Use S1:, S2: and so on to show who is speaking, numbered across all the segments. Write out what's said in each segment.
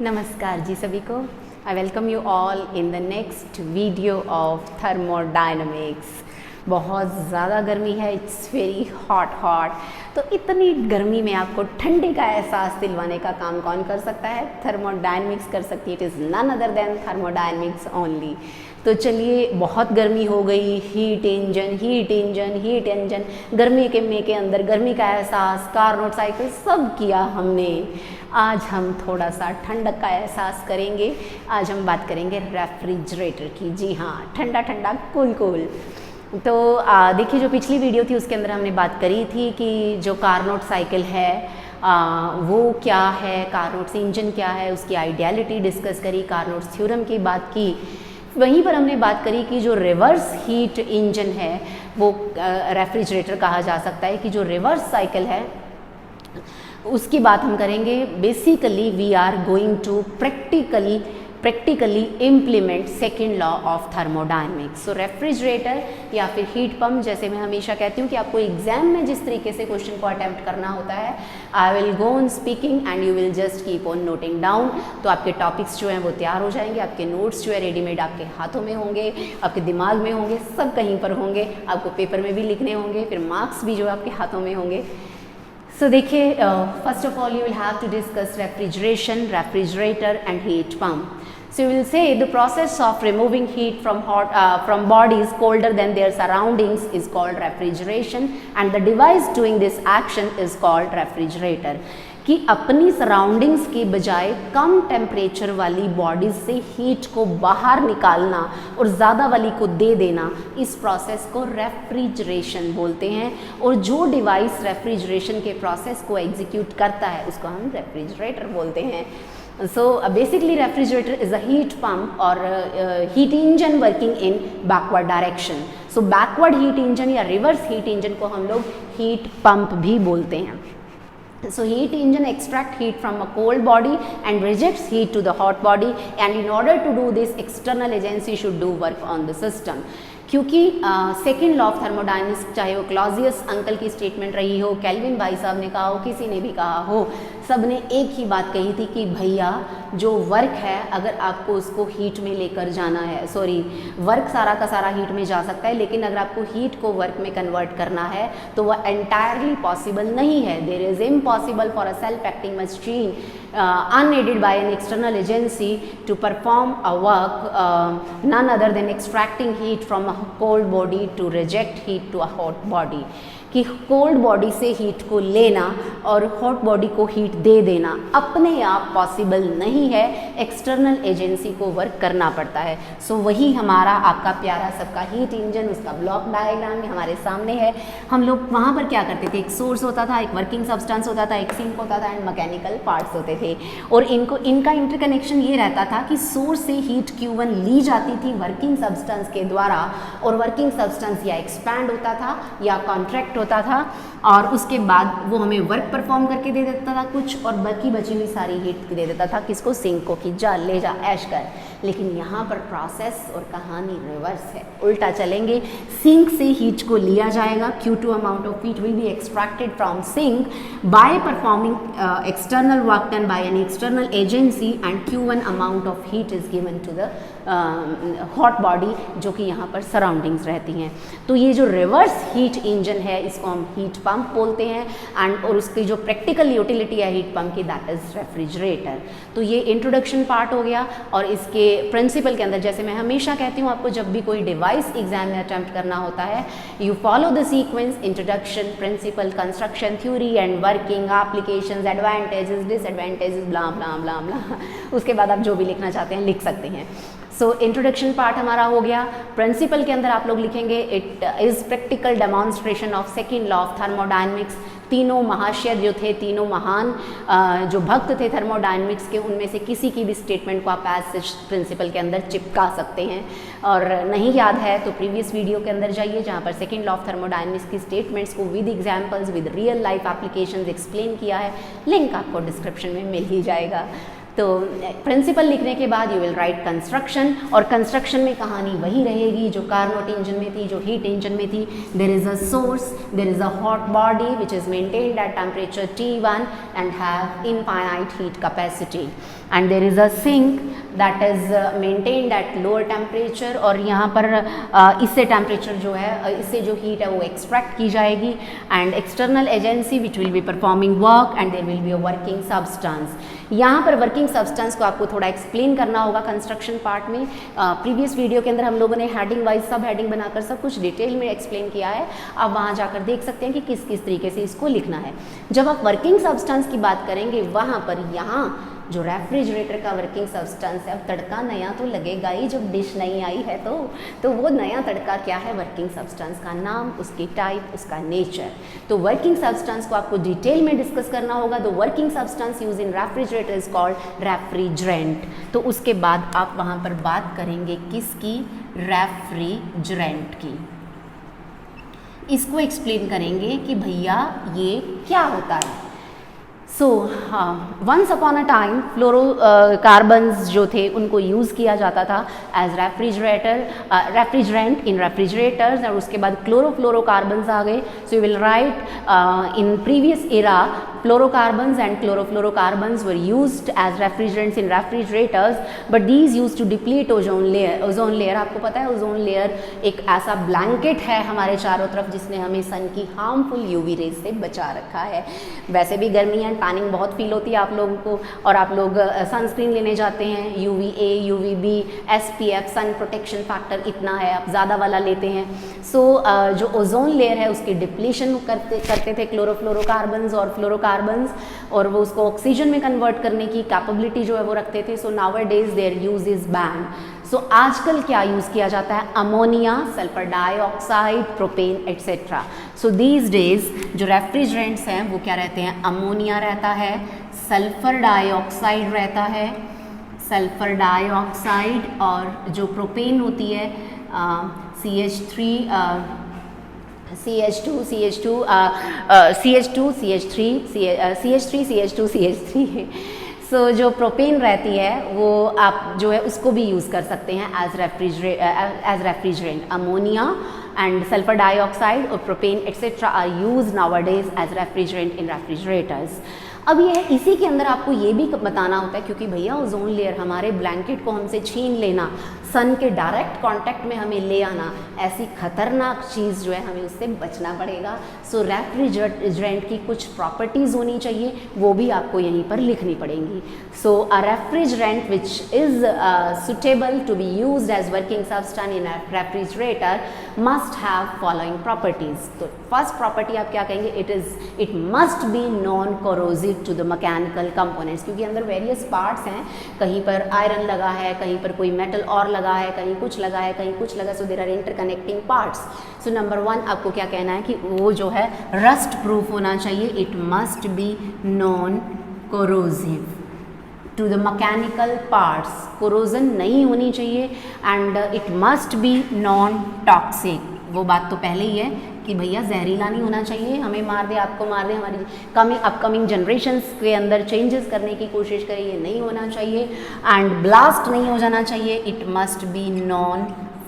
S1: नमस्कार जी सभी को। I welcome you all in the next video of thermodynamics. बहुत ज़्यादा गर्मी है, इट्स वेरी हॉट। तो इतनी गर्मी में आपको ठंडे का एहसास दिलवाने का काम कौन कर सकता है? थर्मोडायनामिक्स कर सकती है। It is none other than thermodynamics only. तो चलिए, बहुत गर्मी हो गई, हीट इंजन, गर्मी के अंदर गर्मी का एहसास, कार्नोट साइकिल सब किया हमने। आज हम थोड़ा सा ठंडक का एहसास करेंगे। आज हम बात करेंगे रेफ्रिजरेटर की। जी हाँ, ठंडा कूल। तो देखिए, जो पिछली वीडियो थी उसके अंदर हमने बात करी थी कि जो कार्नोट साइकिल है वो क्या है, कार्नोट्स इंजन क्या है, उसकी आइडियलिटी डिस्कस करी, कार्नोट्स थ्योरम की बात की। वहीं पर हमने बात करी कि जो रिवर्स हीट इंजन है वो रेफ्रिजरेटर कहा जा सकता है, कि जो रिवर्स साइकिल है उसकी बात हम करेंगे। Basically we are going to practically implement second law of thermodynamics. So refrigerator या फिर हीट पंप, जैसे मैं हमेशा कहती हूँ कि आपको एग्जाम में जिस तरीके से क्वेश्चन को अटेम्प्ट करना होता है, I will go on speaking and you will just keep on noting down. तो आपके टॉपिक्स जो हैं वो तैयार हो जाएंगे, आपके नोट्स जो है रेडीमेड आपके हाथों में होंगे, आपके दिमाग में होंगे, सब कहीं पर होंगे। आपको पेपर में भी लिखने होंगे, फिर मार्क्स भी जो आपके हाथों में होंगे। So देखिए, first of all you will have to discuss refrigeration, refrigerator and heat pump. So you will say the process of removing heat from bodies colder than their surroundings is called refrigeration, and the device doing this action is called refrigerator. कि अपनी surroundings के बजाय कम temperature वाली bodies से heat को बाहर निकालना और ज़्यादा वाली को दे देना, इस प्रोसेस को रेफ्रिजरेशन बोलते हैं। और जो डिवाइस रेफ्रिजरेशन के प्रोसेस को एग्जीक्यूट करता है उसको हम रेफ्रिजरेटर बोलते हैं। So basically refrigerator is a heat pump और heat engine working in backward direction. So backward heat engine या रिवर्स हीट इंजन को हम लोग हीट पंप भी बोलते हैं। So heat engine extract heat from a cold body and rejects heat to the hot body, and in order to do this, external agency should do work on the system. क्योंकि second law of thermodynamics, चाहे वो Clausius uncle की statement रही हो, kelvin भाई साहब ने कहा हो, किसी ने भी कहा हो, सब ने एक ही बात कही थी कि भैया जो वर्क है अगर आपको उसको हीट में लेकर जाना है, वर्क सारा का सारा हीट में जा सकता है, लेकिन अगर आपको हीट को वर्क में कन्वर्ट करना है तो वह एंटायरली पॉसिबल नहीं है। There is impossible for a self acting machine unaided by an external agency to perform a work none other than extracting heat from a cold body to reject heat to a hot body। कि cold body से heat को लेना और hot body को heat दे देना अपने आप possible नहीं है, एक्सटर्नल एजेंसी को वर्क करना पड़ता है। सो वही हमारा आपका प्यारा सबका हीट इंजन, उसका ब्लॉक डायग्राम में हमारे सामने है। हम लोग वहाँ पर क्या करते थे, एक सोर्स होता था, एक वर्किंग सब्सटेंस होता था, एक सिंक होता था एंड मैकेनिकल पार्ट्स होते थे। और इनका इंटरकनेक्शन ये रहता था कि सोर्स से हीट Q1 ली जाती थी वर्किंग सब्सटेंस के द्वारा, और वर्किंग सब्सटेंस या एक्सपैंड होता था या कॉन्ट्रैक्ट होता था, और उसके बाद वो हमें वर्क परफॉर्म करके दे देता था कुछ, और बाकी बची हुई सारी हीट दे देता था किसको, सिंक को, कि जा ले जा ऐश कर। लेकिन यहाँ पर प्रोसेस और कहानी रिवर्स है, उल्टा चलेंगे। सिंक से हीट को लिया जाएगा, Q2 amount of heat will be extracted from sink by performing external work done by an external agency, and Q1 amount of heat is given to the hot body, जो कि यहाँ पर surroundings रहती हैं। तो ये जो रिवर्स हीट इंजन है इसको हम हीट पंप बोलते हैं, एंड और उसकी जो प्रैक्टिकल यूटिलिटी है हीट पंप की, दैट इज रेफ्रिजरेटर। तो ये इंट्रोडक्शन पार्ट हो गया। और इसके प्रिंसिपल के अंदर, जैसे मैं हमेशा कहती हूँ आपको, जब भी कोई डिवाइस एग्जाम में अटेम्प्ट करना होता है, you follow the sequence, introduction, principle, construction, theory and working, applications, advantages, disadvantages, blah blah blah blah. उसके बाद आप जो भी लिखना चाहते हैं लिख सकते हैं। सो इंट्रोडक्शन पार्ट हमारा हो गया। प्रिंसिपल के अंदर आप लोग लिखेंगे, it is practical demonstration of second law of thermodynamics. तीनों महाशय जो थे, तीनों महान जो भक्त थे थर्मोडायनेमिक्स के, उनमें से किसी की भी स्टेटमेंट को आप एज सच प्रिंसिपल के अंदर चिपका सकते हैं। और नहीं याद है तो प्रीवियस वीडियो के अंदर जाइए, जहाँ पर सेकेंड लॉ ऑफ थर्मोडायनेमिक्स की स्टेटमेंट्स को with examples, with real life applications explain किया है। लिंक आपको डिस्क्रिप्शन में मिल ही जाएगा। तो प्रिंसिपल लिखने के बाद यू विल राइट कंस्ट्रक्शन, और कंस्ट्रक्शन में कहानी वही रहेगी जो कार्नोट इंजन में थी, जो हीट इंजन में थी। There is a source, there is a hot body which is maintained at temperature T1 and have infinite heat capacity, and there is a sink that is maintained at lower temperature, और यहाँ पर इससे temperature जो है, इससे जो heat है वो एक्सट्रैक्ट की जाएगी, and external agency which will be performing work and there will be a working substance. यहाँ पर वर्किंग सब्सटेंस को आपको थोड़ा एक्सप्लेन करना होगा कंस्ट्रक्शन पार्ट में। प्रीवियस वीडियो के अंदर हम लोगों ने हेडिंग वाइज सब हेडिंग बनाकर सब कुछ डिटेल में एक्सप्लेन किया है, आप वहाँ जाकर देख सकते हैं कि किस किस तरीके से इसको लिखना है। जब आप वर्किंग सब्सटेंस की बात करेंगे वहाँ पर यहाँ जो रेफ्रिजरेटर का वर्किंग सब्सटेंस है, अब तड़का नया तो लगेगा ही जब डिश नई आई है, तो वो नया तड़का क्या है, वर्किंग सब्सटेंस का नाम, उसकी टाइप, उसका नेचर। तो वर्किंग सब्सटेंस को आपको डिटेल में डिस्कस करना होगा। The working substance use in refrigerator is called refrigerant. तो उसके बाद आप वहाँ पर बात करेंगे किसकी, रेफ्रिजरेंट की। इसको एक्सप्लेन करेंगे कि भैया ये क्या होता है। So once upon a time fluorocarbons जो थे उनको यूज़ किया जाता था एज रेफ्रिजरेंट इन रेफ्रिजरेटर्स, और उसके बाद क्लोरोफ्लोरोकार्बन्स आ गए। So you will write in previous era fluorocarbons and chlorofluorocarbons were used as refrigerants in refrigerators, but these use to deplete ozone layer. Ozone layer आपको पता है, ओजोन लेयर एक ऐसा ब्लैंकेट है हमारे चारों तरफ जिसने हमें सन की हार्मफुल यूवी रेज से बचा रखा है। वैसे भी गर्मी एंड टैनिंग बहुत फील होती है आप लोगों को, और आप लोग सनस्क्रीन लेने जाते हैं, UVA, UVB, SPF, sun protection factor इतना है, आप ज़्यादा वाला लेते हैं। सो जो ओजोन लेयर है उसकी डिप्लीशन करते थे क्लोरोफ्लोरोकार्बन्स और फ्लोरोकार्बन्स, और वो उसको ऑक्सीजन में कन्वर्ट करने की कैपेबिलिटी जो है वो रखते थे। So nowadays their use is ban. So आजकल क्या यूज़ किया जाता है, ammonia, sulphur dioxide, propane etcetera. So these days जो रेफ्रिजरेंट्स हैं वो क्या रहते हैं, अमोनिया रहता है, सल्फर डाइऑक्साइड रहता है, सल्फर डाइऑक्साइड, और जो प्रोपेन होती है CH3 CH2 CH2 CH2 CH3 CH3 CH2 CH3 सो जो प्रोपेन रहती है वो आप जो है उसको भी यूज़ कर सकते हैं as refrigerant. Ammonia and sulphur dioxide और propane etcetera are use nowadays as refrigerant in refrigerators. अब ये इसी के अंदर आपको ये भी बताना होता है, क्योंकि भैया ओजोन लेयर हमारे ब्लैंकेट को हमसे छीन लेना, सन के डायरेक्ट कांटेक्ट में हमें ले आना, ऐसी खतरनाक चीज़ जो है हमें उससे बचना पड़ेगा। सो रेफ्रिजरेंट की कुछ प्रॉपर्टीज़ होनी चाहिए, वो भी आपको यहीं पर लिखनी पड़ेंगी। So a refrigerant which is suitable to be used as working substance in a refrigerator must have following properties. तो फर्स्ट प्रॉपर्टी आप क्या कहेंगे, it must be non corrosive to the mechanical components, क्योंकि अंदर वेरियस पार्ट्स हैं, कहीं पर iron लगा है, कहीं पर कोई मेटल और लगा है, कहीं कुछ लगा है, कहीं कुछ लगा, so there are interconnecting parts. So number 1 आपको क्या कहना है कि वो जो है रस्ट प्रूफ होना चाहिए, it must be non corrosive to the mechanical parts, corrosion नहीं होनी चाहिए, and it must be non toxic. वो बात तो पहले ही है कि भैया जहरीला नहीं होना चाहिए, हमें मार दे, आपको मार दे, हमारी अपकमिंग जनरेशन्स के अंदर चेंजेस करने की कोशिश करें, ये नहीं होना चाहिए, एंड ब्लास्ट नहीं हो जाना चाहिए, it must be non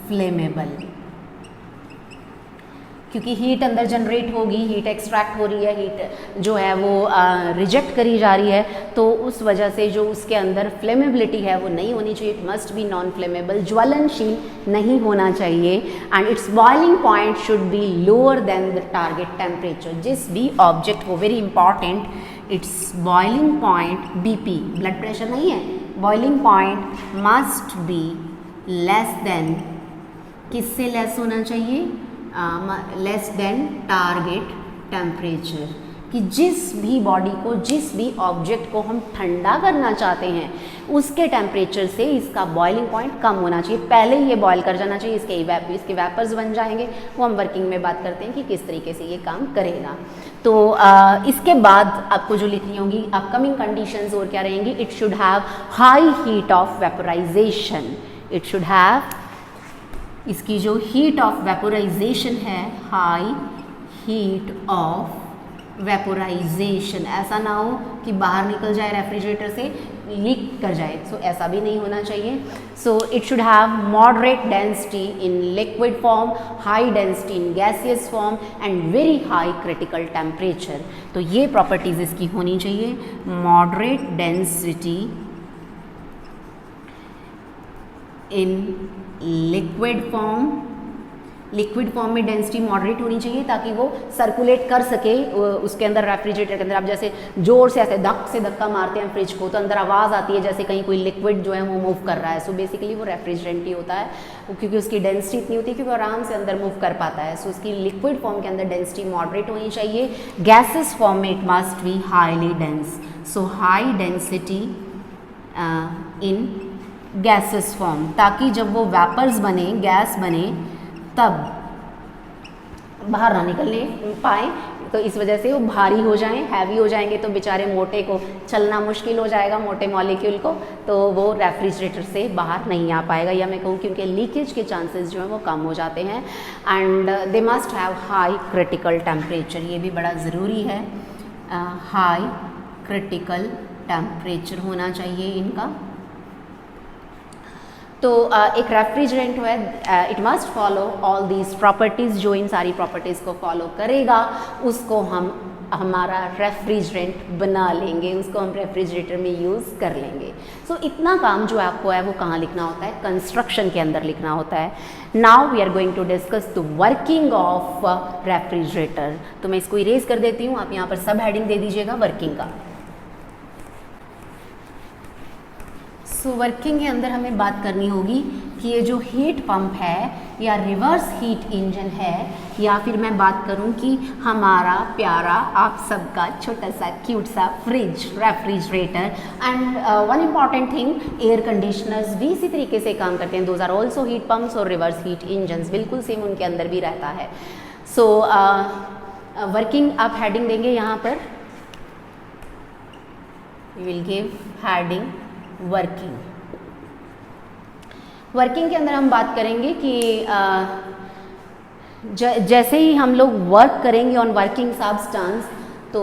S1: flammable, क्योंकि हीट अंदर जनरेट होगी, हीट एक्सट्रैक्ट हो रही है, हीट जो है वो रिजेक्ट करी जा रही है, तो उस वजह से जो उसके अंदर फ्लेमेबिलिटी है वो नहीं होनी चाहिए, it must be non flammable, ज्वलनशील नहीं होना चाहिए, and it's boiling point should be lower than the target temperature. जिस भी ऑब्जेक्ट को, very important, it's boiling point BP, blood pressure नहीं है, boiling point must be less than, किससे लेस होना चाहिए, लेस देन टारगेट टेम्परेचर, कि जिस भी बॉडी को, जिस भी ऑब्जेक्ट को हम ठंडा करना चाहते हैं उसके टेम्परेचर से इसका बॉइलिंग पॉइंट कम होना चाहिए, पहले ही ये बॉयल कर जाना चाहिए, इसके वेपर्स बन जाएंगे। वो हम वर्किंग में बात करते हैं कि किस तरीके से ये काम करेगा। तो इसके बाद आपको जो लिखनी होगी अपकमिंग कंडीशंस और क्या रहेंगी, it should have high heat of vaporisation, it should have, इसकी जो हीट ऑफ वेपोराइजेशन है, हाई हीट ऑफ वेपोराइजेशन, ऐसा ना हो कि बाहर निकल जाए रेफ्रिजरेटर से, लीक कर जाए, सो ऐसा भी नहीं होना चाहिए। So it should have moderate density in liquid form, high density in gaseous form and very high critical temperature. तो ये प्रॉपर्टीज़ इसकी होनी चाहिए, moderate density in liquid form, liquid form में डेंसिटी मॉडरेट होनी चाहिए ताकि वो सर्कुलेट कर सके उसके अंदर, रेफ्रिजरेटर के अंदर। आप जैसे जोर से ऐसे धक से धक्का मारते हैं फ्रिज को तो अंदर आवाज़ आती है जैसे कहीं कोई लिक्विड जो है वो मूव कर रहा है। सो बेसिकली वो रेफ्रिजरेंट ही होता है, क्योंकि उसकी डेंसिटी इतनी होती है कि वो आराम से अंदर मूव कर पाता है। सो उसकी लिक्विड फॉर्म के अंदर डेंसिटी मॉडरेट होनी चाहिए। गैसेस फॉर्म में it must be highly dense, so high density in gases form, ताकि जब वो वेपर्स बने, गैस बने, तब बाहर ना निकलने पाए। तो इस वजह से वो भारी हो जाएं, हैवी हो जाएंगे तो बेचारे मोटे को चलना मुश्किल हो जाएगा, मोटे मॉलिक्यूल को, तो वो रेफ्रिजरेटर से बाहर नहीं आ पाएगा, या मैं कहूँ क्योंकि लीकेज के चांसेस जो हैं वो कम हो जाते हैं। And they must have high critical temperature, ये भी बड़ा ज़रूरी है, हाई क्रिटिकल टेम्परेचर होना चाहिए इनका। तो एक रेफ्रिजरेंट है, it must follow all these properties, जो इन सारी प्रॉपर्टीज़ को फॉलो करेगा उसको हम हमारा रेफ्रिजरेंट बना लेंगे, उसको हम रेफ्रिजरेटर में यूज़ कर लेंगे। सो इतना काम जो आपको है वो कहाँ लिखना होता है, कंस्ट्रक्शन के अंदर लिखना होता है। Now we are going to discuss the working of refrigerator. तो मैं इसको इरेज कर देती हूँ, आप यहाँ पर सब हेडिंग दे दीजिएगा वर्किंग का। सो वर्किंग के अंदर हमें बात करनी होगी कि ये जो हीट पंप है या रिवर्स हीट इंजन है, या फिर मैं बात करूं कि हमारा प्यारा आप सबका छोटा सा क्यूट सा fridge, refrigerator, and one important thing, air conditioners भी इसी तरीके से काम करते हैं। Those are also heat pumps और रिवर्स हीट इंजन्स, बिल्कुल सेम उनके अंदर भी रहता है। सो वर्किंग आप हेडिंग देंगे यहाँ पर, you will give heading working. Working के अंदर हम बात करेंगे कि जैसे ही हम लोग वर्क करेंगे ऑन वर्किंग सब्सटेंस, तो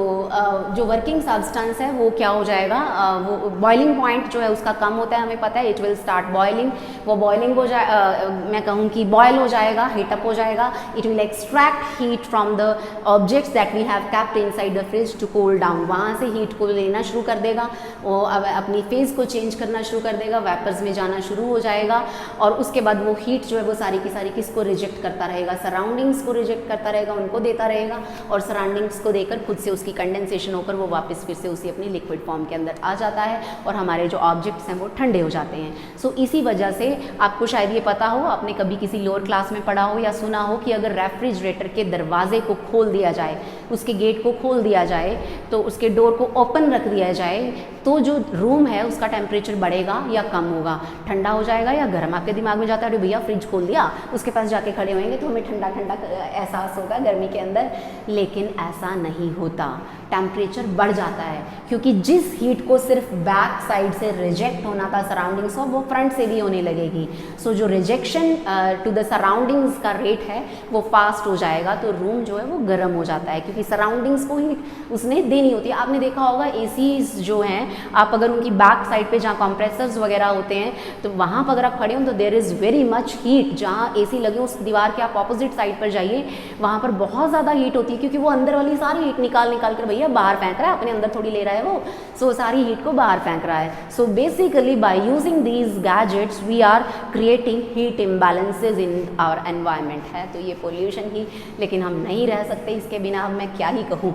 S1: जो वर्किंग सब्सटेंस है वो क्या हो जाएगा, वो बॉइलिंग पॉइंट जो है उसका कम होता है, हमें पता है। इट विल स्टार्ट बॉइलिंग, वो बॉइलिंग हो जाए, मैं कहूँ कि बॉयल हो जाएगा, हीटअप हो जाएगा। It will extract heat from the objects that we have kept inside the fridge to cool down. वहाँ से हीट को लेना शुरू कर देगा, वो अपनी फेज को चेंज करना शुरू कर देगा, वेपर्स में जाना शुरू हो जाएगा, और उसके बाद वो हीट जो है वो सारी की सारी किसको रिजेक्ट करता रहेगा, सराउंडिंग्स को रिजेक्ट करता रहेगा, उनको देता रहेगा, और सराउंडिंग्स को देकर खुद से उसकी कंडेंसेशन होकर वो वापस फिर से उसी अपनी लिक्विड फॉर्म के अंदर आ जाता है, और हमारे जो ऑब्जेक्ट्स हैं वो ठंडे हो जाते हैं। सो इसी वजह से आपको शायद ये पता हो, आपने कभी किसी लोअर क्लास में पढ़ा हो या सुना हो कि अगर रेफ्रिजरेटर के दरवाजे को खोल दिया जाए, उसके गेट को खोल दिया जाए, तो उसके डोर को ओपन रख दिया जाए, तो जो रूम है उसका टेम्परेचर बढ़ेगा या कम होगा, ठंडा हो जाएगा या गर्म। आपके दिमाग में जाता है भैया फ्रिज खोल दिया, उसके पास जाके खड़े होंगे तो हमें ठंडा ठंडा एहसास होगा गर्मी के अंदर, लेकिन ऐसा नहीं होता, टेम्परेचर बढ़ जाता है, क्योंकि जिस हीट को सिर्फ बैक साइड से रिजेक्ट होना था सराउंडिंग्स ऑफ, वो फ्रंट से भी होने लगेगी। सो जो रिजेक्शन टू द सराउंडिंग्स का रेट है वो फास्ट हो जाएगा, तो रूम जो है वो गर्म हो जाता है, क्योंकि सराउंडिंग्स को हीट उसने देनी होती है। आपने देखा होगा एसीज जो हैं, आप अगर उनकी बैक साइड पे जहाँ कंप्रेसर्स वगैरह होते हैं, तो वहाँ पर अगर आप खड़े हो तो there is very much heat. जहाँ एसी लगे उस दीवार के आप ऑपोजिट साइड पर जाइए, वहाँ पर बहुत ज़्यादा हीट होती है, क्योंकि वो अंदर वाली सारी हीट निकाल कर भैया बाहर फेंक रहा है, अपने अंदर थोड़ी ले रहा है वो, सो सारी हीट को बाहर फेंक रहा है। So basically by using these gadgets we are creating heat imbalances in our environment है। तो ये पोल्यूशन ही, लेकिन हम नहीं रह सकते इसके बिना, अब मैं क्या ही कहूँ।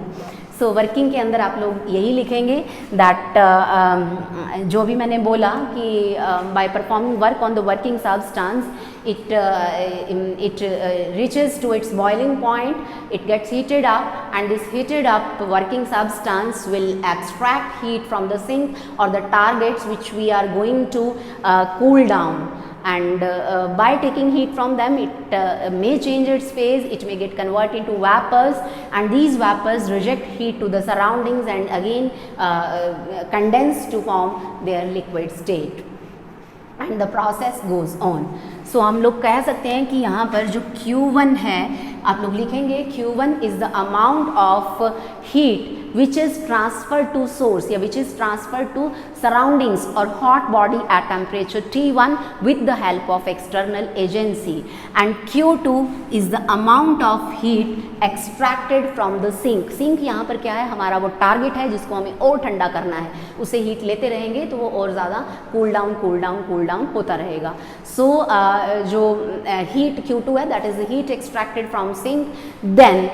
S1: सो वर्किंग के अंदर आप लोग यही लिखेंगे दैट जो भी मैंने बोला कि by performing work on the working substance, it reaches to its boiling point, it gets heated up, and this heated up working substance will extract heat from the sink or the targets which we are going to cool down, and by taking heat from them it may change its phase, it may get converted into vapors, and these vapors reject heat to the surroundings and again condense to form their liquid state, and the process goes on. सो हम लोग कह सकते हैं कि यहाँ पर जो Q1 है, आप लोग लिखेंगे Q1 is the amount of heat which is transferred to source या which is transferred to surroundings or hot body at temperature T1 with the help of external agency, and Q2 is the amount of heat extracted from the sink. Sink यहाँ पर क्या है, हमारा वो target है जिसको हमें और ठंडा करना है, उसे हीट लेते रहेंगे तो वो और ज़्यादा कूल डाउन होता रहेगा. सो जो हीट Q2 है that is the heat extracted from sink. Then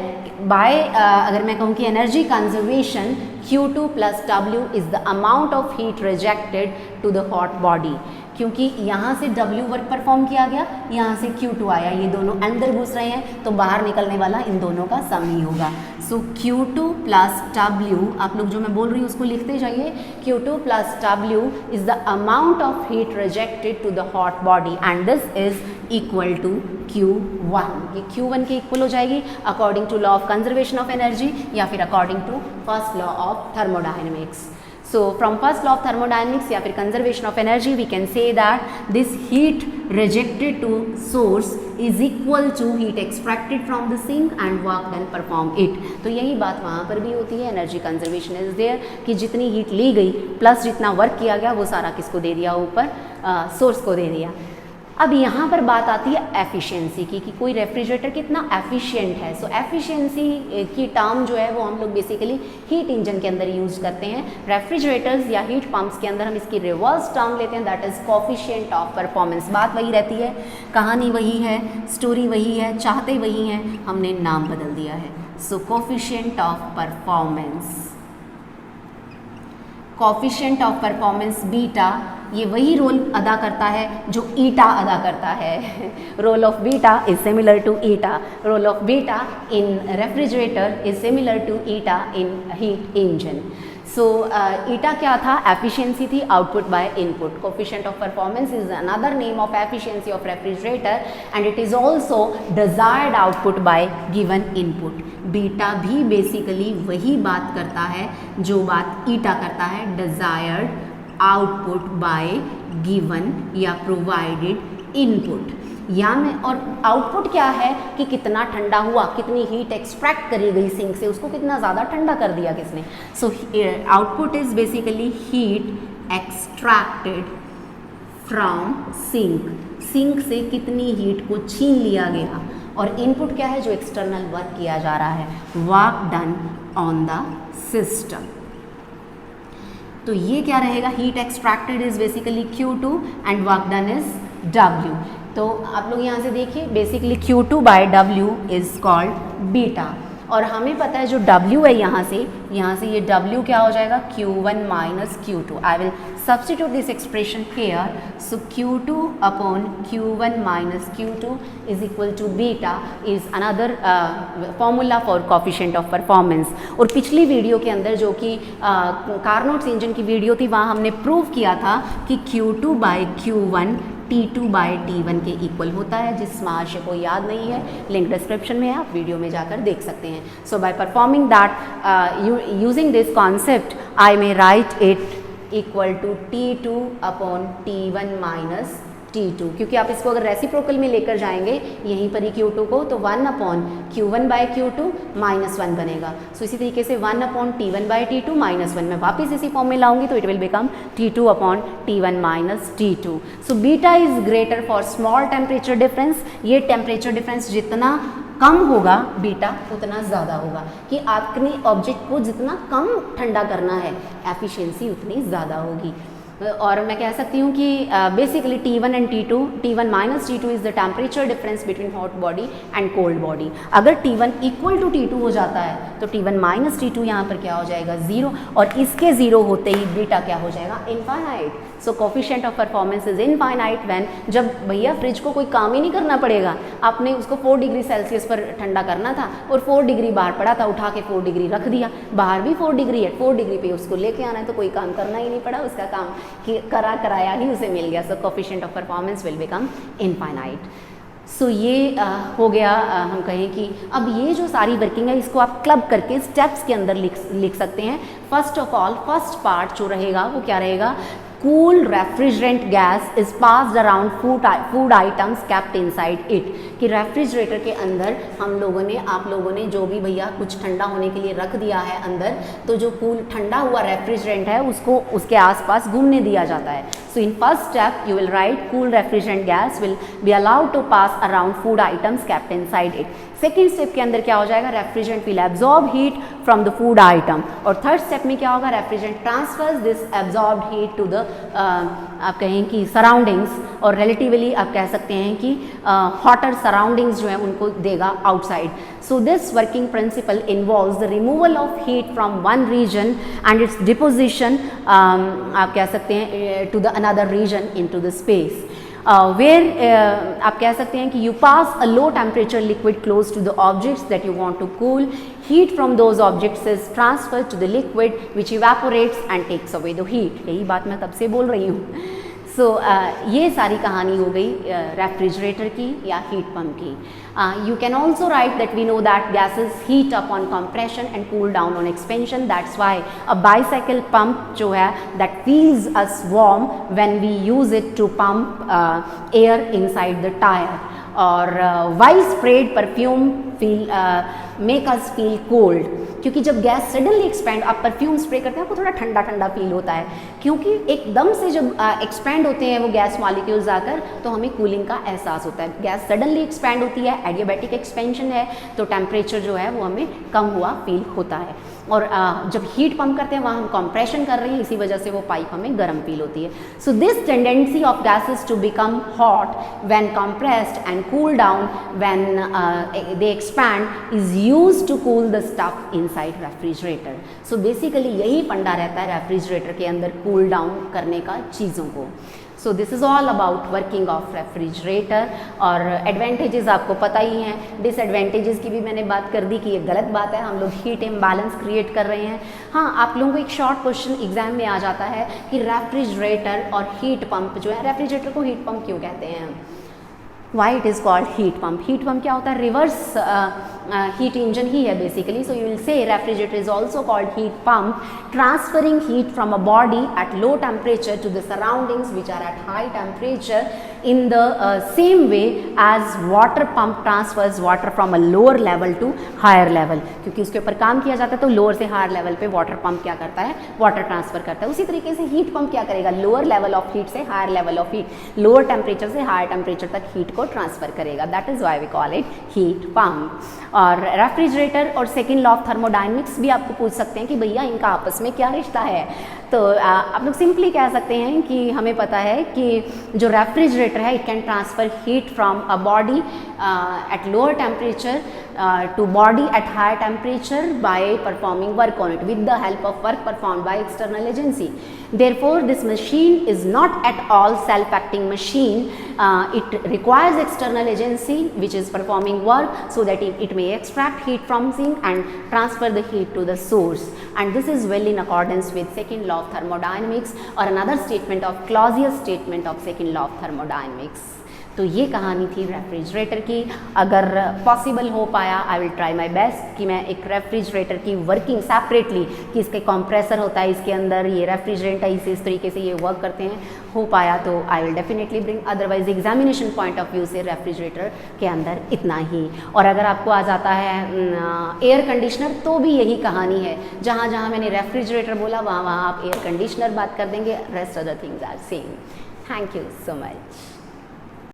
S1: by अगर मैं कहूँ कि energy conservation Q2 plus W is the amount of heat rejected to the hot body. क्योंकि यहाँ से W वर्क परफॉर्म किया गया, यहाँ से Q2 आया, ये दोनों अंदर घुस रहे हैं तो बाहर निकलने वाला इन दोनों का सम ही होगा. सो Q2 plus W, आप लोग जो मैं बोल रही हूँ उसको लिखते जाइए. Q2 plus W is the amount of heat rejected to the hot body and this is equal to Q1. ये Q1 के इक्वल हो जाएगी according to law of conservation of energy या फिर according to first law of thermodynamics. So from first law of thermodynamics या फिर conservation of energy we can say that this heat rejected to source is equal to heat extracted from the sink and work done perform it. तो यही बात वहाँ पर भी होती है, एनर्जी कंजर्वेशन इज देयर कि जितनी हीट ली गई प्लस जितना वर्क किया गया वो सारा किसको दे दिया, ऊपर सोर्स को दे दिया. अब यहाँ पर बात आती है एफिशिएंसी की कि कोई रेफ्रिजरेटर कितना एफिशिएंट है. सो एफिशिएंसी की टर्म जो है वो हम लोग बेसिकली हीट इंजन के अंदर यूज करते हैं. रेफ्रिजरेटर्स या हीट पंप्स के अंदर हम इसकी रिवर्स टर्म लेते हैं, that is coefficient of performance. बात वही रहती है, कहानी वही है, स्टोरी वही है, चाहते वही हैं, हमने नाम बदल दिया है. So coefficient of performance, coefficient of performance beta, ये वही रोल अदा करता है जो ईटा अदा करता है. Role of beta is similar to eta. Role of beta in refrigerator is similar to eta in heat engine. So eta क्या था, एफिशिएंसी थी, output by input. Coefficient of performance is another name of efficiency of refrigerator and it is also desired output by given input. Beta भी basically वही बात करता है जो बात ईटा करता है, डिजायर्ड आउटपुट बाय गिवन या प्रोवाइडेड इनपुट. या में और आउटपुट क्या है कि कितना ठंडा हुआ, कितनी हीट एक्सट्रैक्ट करी गई सिंक से, उसको कितना ज़्यादा ठंडा कर दिया किसने. So output is basically heat extracted from sink. Sink से कितनी हीट को छीन लिया गया. और इनपुट क्या है, जो एक्सटर्नल वर्क किया जा रहा है, work done on the system. तो ये क्या रहेगा, heat extracted is basically Q2 and work done is W. तो आप लोग यहाँ से देखिए, basically Q2 by W is called beta. और हमें पता है जो W है यहाँ से ये W क्या हो जाएगा, Q1 minus Q2. I will substitute this expression here. So Q2 upon Q1 minus Q2 is equal to beta is another formula for coefficient of performance. और पिछली वीडियो के अंदर जो कि कार्नोट्स इंजन की वीडियो थी, वहाँ हमने प्रूव किया था कि Q2 bye Q1 T2 bye T1 के इक्वल होता है. जिस महाशय को याद नहीं है, लिंक डिस्क्रिप्शन में है, आप वीडियो में जाकर देख सकते हैं. So by performing that using this concept I may write it equal to T2 upon T1 minus T2. क्योंकि आप इसको अगर रेसिप्रोकल में लेकर जाएंगे यहीं पर ही Q2 को, तो 1 upon Q1 bye Q2 minus 1 बनेगा. सो इसी तरीके से 1 upon T1 bye T2 minus 1 मैं वापस इसी फॉर्म में लाऊंगी तो it will become T2 upon T1 minus T2. So beta is greater for small temperature difference. ये टेम्परेचर डिफरेंस जितना कम होगा बीटा उतना ज़्यादा होगा, कि आपने ऑब्जेक्ट को जितना कम ठंडा करना है एफिशिएंसी उतनी ज़्यादा होगी. और मैं कह सकती हूँ कि basically T1 and T2, T1 minus T2 is the temperature difference between hot body and cold body. अगर T1 इक्वल टू T2 हो जाता है तो T1 माइनस T2 यहाँ पर क्या हो जाएगा, 0. और इसके 0 होते ही बीटा क्या हो जाएगा, infinite. So coefficient of performance is infinite when, जब भैया फ्रिज को कोई काम ही नहीं करना पड़ेगा, आपने उसको 4 डिग्री सेल्सियस पर ठंडा करना था और 4 डिग्री बाहर पड़ा था, उठा के 4 डिग्री रख दिया, बाहर भी 4 डिग्री है, 4 डिग्री पे उसको लेके आना है, तो कोई काम करना ही नहीं पड़ा, उसका काम कि कराया ही उसे मिल गया. So coefficient of performance will become infinite. So ये हो गया, हम कहें कि अब ये जो सारी वर्किंग है इसको आप क्लब करके स्टेप्स के अंदर लिख सकते हैं. First of all first part जो रहेगा वो क्या रहेगा, cool refrigerant gas is passed around food items kept inside it। कि रेफ्रिजरेटर के अंदर हम लोगों ने, आप लोगों ने जो भी भैया कुछ ठंडा होने के लिए रख दिया है अंदर, तो जो कूल ठंडा हुआ रेफ्रिजरेंट है उसको उसके आसपास घूमने दिया जाता है। So in first step you will write cool refrigerant gas will be allowed to pass around food items kept inside it. Second step के अंदर क्या हो जाएगा, refrigerant will absorb heat from the food item. और third step में क्या होगा, refrigerant transfers this absorbed heat to the आप कहें कि सराउंडिंग्स, और रिलेटिवली आप कह सकते हैं कि हॉटर सराउंडिंग्स जो है उनको देगा outside. So this working principle involves the removal of heat from one region and its deposition आप कह सकते हैं to the another region into the space where आप कह सकते हैं कि you pass a low temperature liquid close to the objects that you want to cool, heat from those objects is transfer to the liquid which evaporates and takes away the heat. यही बात मैं तब से बोल रही हूँ। सो ये सारी कहानी हो गई रेफ्रिजरेटर की या हीट पंप की। You can also write that we know that gases heat up on compression and cool down on expansion, that's why a bicycle pump जो है that feels us warm when we use it to pump air inside the tyre, और while spread perfume feel make us feel cold, क्योंकि जब gas suddenly expand, आप perfume spray करते हैं आपको थोड़ा ठंडा ठंडा फील होता है, क्योंकि एकदम से जब एक्सपैंड होते हैं वो गैस मॉलिक्यूल्स आकर तो हमें कूलिंग का एहसास होता है। गैस सडनली एक्सपैंड होती है, एडियाबैटिक एक्सपेंशन है, तो टेम्परेचर जो है वो हमें कम हुआ फील होता है। और जब हीट पंप करते हैं वहाँ हम कंप्रेशन कर रहे हैं, इसी वजह से वो पाइप हमें गर्म फील होती है। So this tendency of gases to become hot when compressed and cool down when they expand is used to cool the stuff inside refrigerator. So basically यही फंडा रहता है रेफ्रिजरेटर के अंदर कूल डाउन करने का चीज़ों को। So this is all about working of refrigerator. और एडवांटेजेस आपको पता ही हैं, डिसएडवांटेजेस की भी मैंने बात कर दी कि ये गलत बात है, हम लोग हीट इम्बैलेंस क्रिएट कर रहे हैं। हाँ, आप लोगों को एक शॉर्ट क्वेश्चन एग्जाम में आ जाता है कि रेफ्रिजरेटर और हीट पंप जो है, रेफ्रिजरेटर को हीट पंप क्यों कहते हैं, why it is called heat pump. Heat pump क्या होता है, रिवर्स हीट इंजन ही है basically. So you will say refrigerator is also called heat pump, transferring heat from a body at low temperature to the surroundings which are at high temperature in the same way as water pump transfers water from a lower level to higher level, क्योंकि उसके ऊपर काम किया जाता है तो lower से higher level पे वाटर पंप क्या करता है, वाटर ट्रांसफर करता है। उसी तरीके से हीट पंप क्या करेगा, लोअर लेवल ऑफ हीट से higher level of heat, lower temperature से हायर टेम्परेचर तक हीट को ट्रांसफर करेगा। That is why we call it heat pump. और रेफ्रिजरेटर और सेकेंड लॉ ऑफ थर्मोडायनेमिक्स भी आपको पूछ सकते हैं कि भैया इनका आपस में क्या रिश्ता है। तो आप लोग सिंपली कह सकते हैं कि हमें पता है कि जो रेफ्रिजरेटर है it can transfer heat from a body eight lower temperature to body at higher temperature by performing work on it with the help of work performed by external agency. Therefore, this machine is not at all self-acting machine. It requires external agency which is performing work so that it may extract heat from zinc and transfer the heat to the source. And this is well in accordance with second law of thermodynamics or another statement of Clausius statement of second law of thermodynamics. तो ये कहानी थी refrigerator की। अगर possible हो पाया I will try my best कि मैं एक रेफ्रिजरेटर की वर्किंग सेपरेटली, कि इसके कंप्रेसर होता है इसके अंदर, ये रेफ्रिजरेंट है, इस तरीके से ये वर्क करते हैं, हो पाया तो I will definitely bring. Otherwise examination point of view से रेफ्रिजरेटर के अंदर इतना ही। और अगर आपको आ जाता है एयर कंडीशनर तो भी यही कहानी है, जहाँ जहाँ मैंने रेफ्रिजरेटर बोला वहाँ वहाँ आप एयर कंडीशनर बात कर देंगे, rest other things are same. Thank you so much.